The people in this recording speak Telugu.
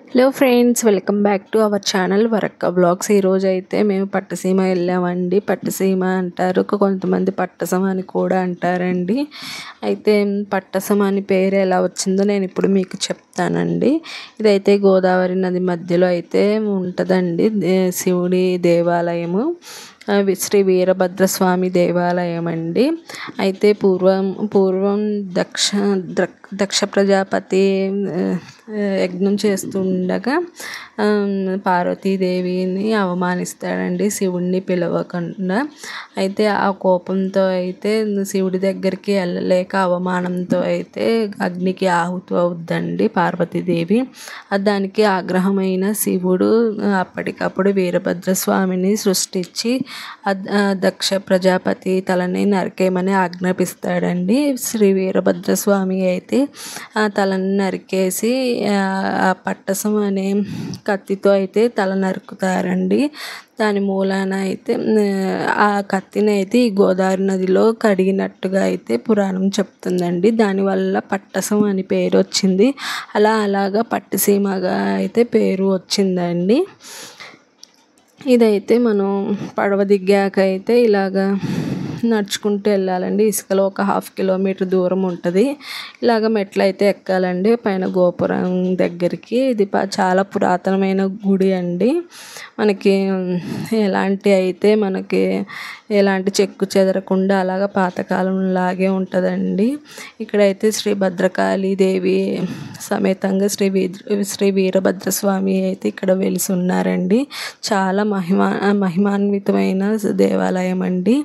Hello friends, welcome back to our channel వరక్క బ్లాగ్స్. ఈరోజు అయితే మేము పట్టసీమ వెళ్ళామండి. పట్టసీమ అంటారు, కొంతమంది పట్టసమ అని కూడా అంటారండి. అయితే పట్టసమ అని పేరు ఎలా వచ్చిందో నేను ఇప్పుడు మీకు చెప్తానండి. ఇదైతే గోదావరి నది మధ్యలో అయితే ఉంటుందండి శివుడి దేవాలయము. శ్రీ వీరభద్రస్వామి దేవాలయం అండి. అయితే పూర్వం దక్ష ప్రజాపతి యజ్ఞం చేస్తుండగా పార్వతీదేవిని అవమానిస్తాడండి, శివుడిని పిలవకుండా. అయితే ఆ కోపంతో అయితే శివుడి దగ్గరికి వెళ్ళలేక అవమానంతో అయితే అగ్నికి ఆహుతి అవుద్దండి పార్వతీదేవి. దానికి ఆగ్రహమైన శివుడు అప్పటికప్పుడు వీరభద్రస్వామిని సృష్టించి దక్ష ప్రజాపతి తలని నరికేయమని ఆజ్ఞాపిస్తాడండి. శ్రీ వీరభద్రస్వామి అయితే ఆ తలని నరికేసి ఆ పట్టసం అనే కత్తితో అయితే తల నరుకుతారండి. దాని మూలాన అయితే ఆ కత్తిని అయితే ఈ గోదావరి నదిలో కడిగినట్టుగా అయితే పురాణం చెప్తుందండి. దానివల్ల పట్టసం అని పేరు వచ్చింది. అలాగా పట్టసీమగా అయితే పేరు వచ్చిందండి. ఇదైతే మనం పడవ దిగాక అయితే ఇలాగా నడుచుకుంటూ వెళ్ళాలండి. ఇసుకలో ఒక 1/2 కిలోమీటర్ దూరం ఉంటుంది. ఇలాగ మెట్లు అయితే ఎక్కాలండి పైన గోపురం దగ్గరికి. ఇది చాలా పురాతనమైన గుడి అండి. మనకి ఎలాంటి చెక్కు చెదరకుండా అలాగ పాతకాలంలాగే ఉంటుందండి. ఇక్కడైతే శ్రీ భద్రకాళి దేవి సమేతంగా శ్రీ వీరభద్రస్వామి అయితే ఇక్కడ వెలిసి ఉన్నారండి. చాలా మహిమాన్వితమైన దేవాలయం అండి.